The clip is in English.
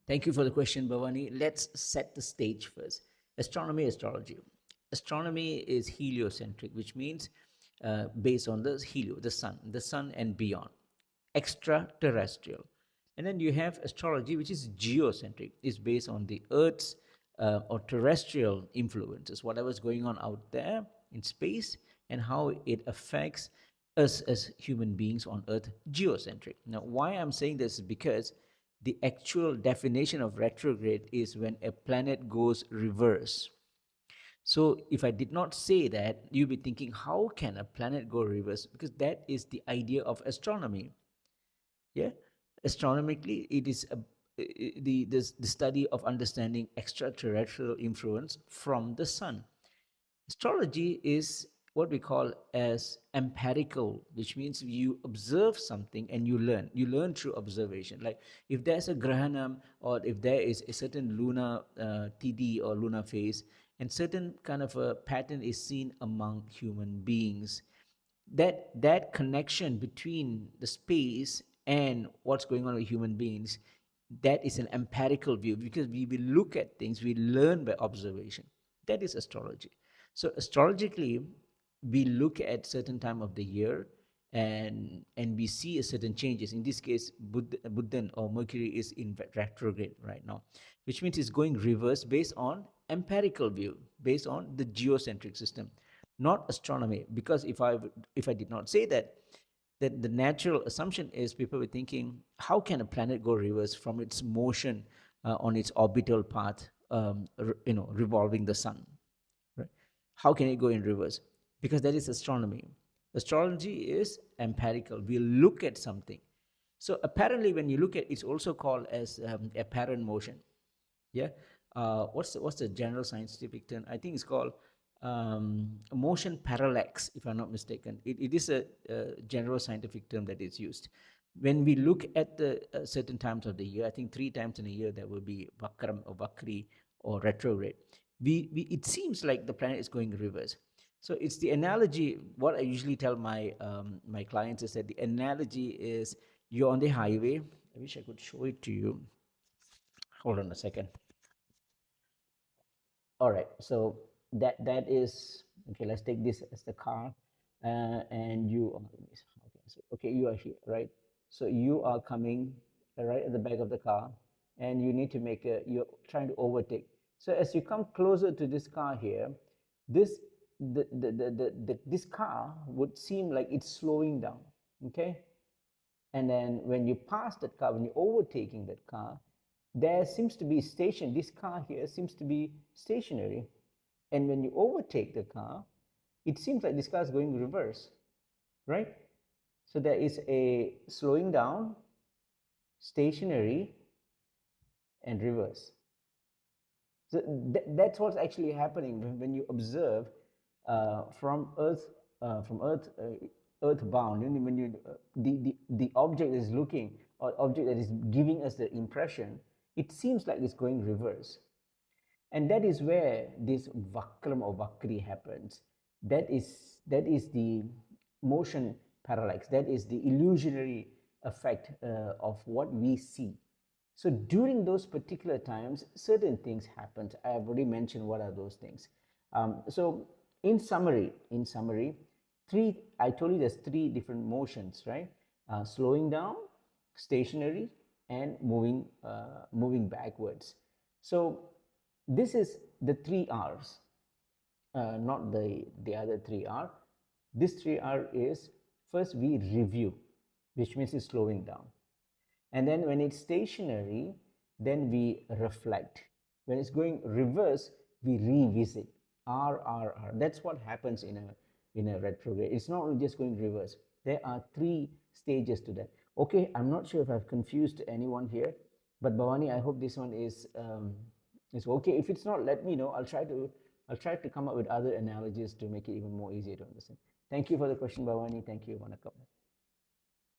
Thank you for the question, Bhavani. Let's set the stage first. Astronomy, astrology. Astronomy is heliocentric, which means based on the sun and beyond, extraterrestrial. And then you have astrology, which is geocentric, is based on the Earth's or terrestrial influences, whatever's going on out there in space, and how it affects us as human beings on Earth, geocentric. Now, why I'm saying this is because the actual definition of retrograde is when a planet goes reverse. So if I did not say that, you'd be thinking, how can a planet go reverse? Because that is the idea of astronomy. Yeah, astronomically, it is the study of understanding extraterrestrial influence from the sun. Astrology is what we call as empirical, which means you observe something and you learn. You learn through observation. Like if there's a grahanam or if there is a certain lunar TD or lunar phase, and certain kind of a pattern is seen among human beings, that connection between the space and what's going on with human beings, that is an empirical view, because we will look at things, we learn by observation. That is astrology. So astrologically, we look at certain time of the year, and we see a certain changes. In this case, Buddhan or Mercury is in retrograde right now, which means it's going reverse based on empirical view, based on the geocentric system, not astronomy. Because if I did not say that, that the natural assumption is people were thinking, how can a planet go reverse from its motion on its orbital path, revolving the sun, right? How can it go in reverse? Because that is astronomy. Astrology is empirical. We look at something. So apparently, when you look at, it's also called as apparent motion. Yeah. What's the general scientific term? I think it's called motion parallax, if I'm not mistaken. It is a general scientific term that is used. When we look at the certain times of the year, I think 3 times in a year there will be Vakram or Vakri or retrograde. It seems like the planet is going reverse. So it's the analogy. What I usually tell my clients is that the analogy is you're on the highway. I wish I could show it to you. Hold on a second. All right, so that is okay. Let's take this as the car, and you. Okay, you are here, right? So you are coming right at the back of the car, and you need to make a. You're trying to overtake. So as you come closer to this car here, this this car would seem like it's slowing down. Okay, and then when you pass that car, when you're overtaking that car, there seems to be station. This car here seems to be stationary. And when you overtake the car, it seems like this car is going reverse, right? So there is a slowing down, stationary, and reverse. So that's what's actually happening when you observe from Earth, earthbound. And when you the object is looking, or object that is giving us the impression, it seems like it's going reverse. And that is where this vakram or vakri happens. That is the motion parallax. That is the illusionary effect of what we see. So during those particular times, certain things happen. I have already mentioned what are those things. So in summary, I told you there's 3 different motions, right? Slowing down, stationary, and moving backwards. So this is the 3 R's, not the other 3 R. This 3R is, first we review, which means it's slowing down. And then when it's stationary, then we reflect. When it's going reverse, we revisit. R. That's what happens in a retrograde. It's not just going reverse. There are 3 stages to that. Okay, I'm not sure if I've confused anyone here, but Bhavani, I hope this one is okay. If it's not, let me know. I'll try to come up with other analogies to make it even more easier to understand. Thank you for the question, Bhavani. Thank you, Manakam.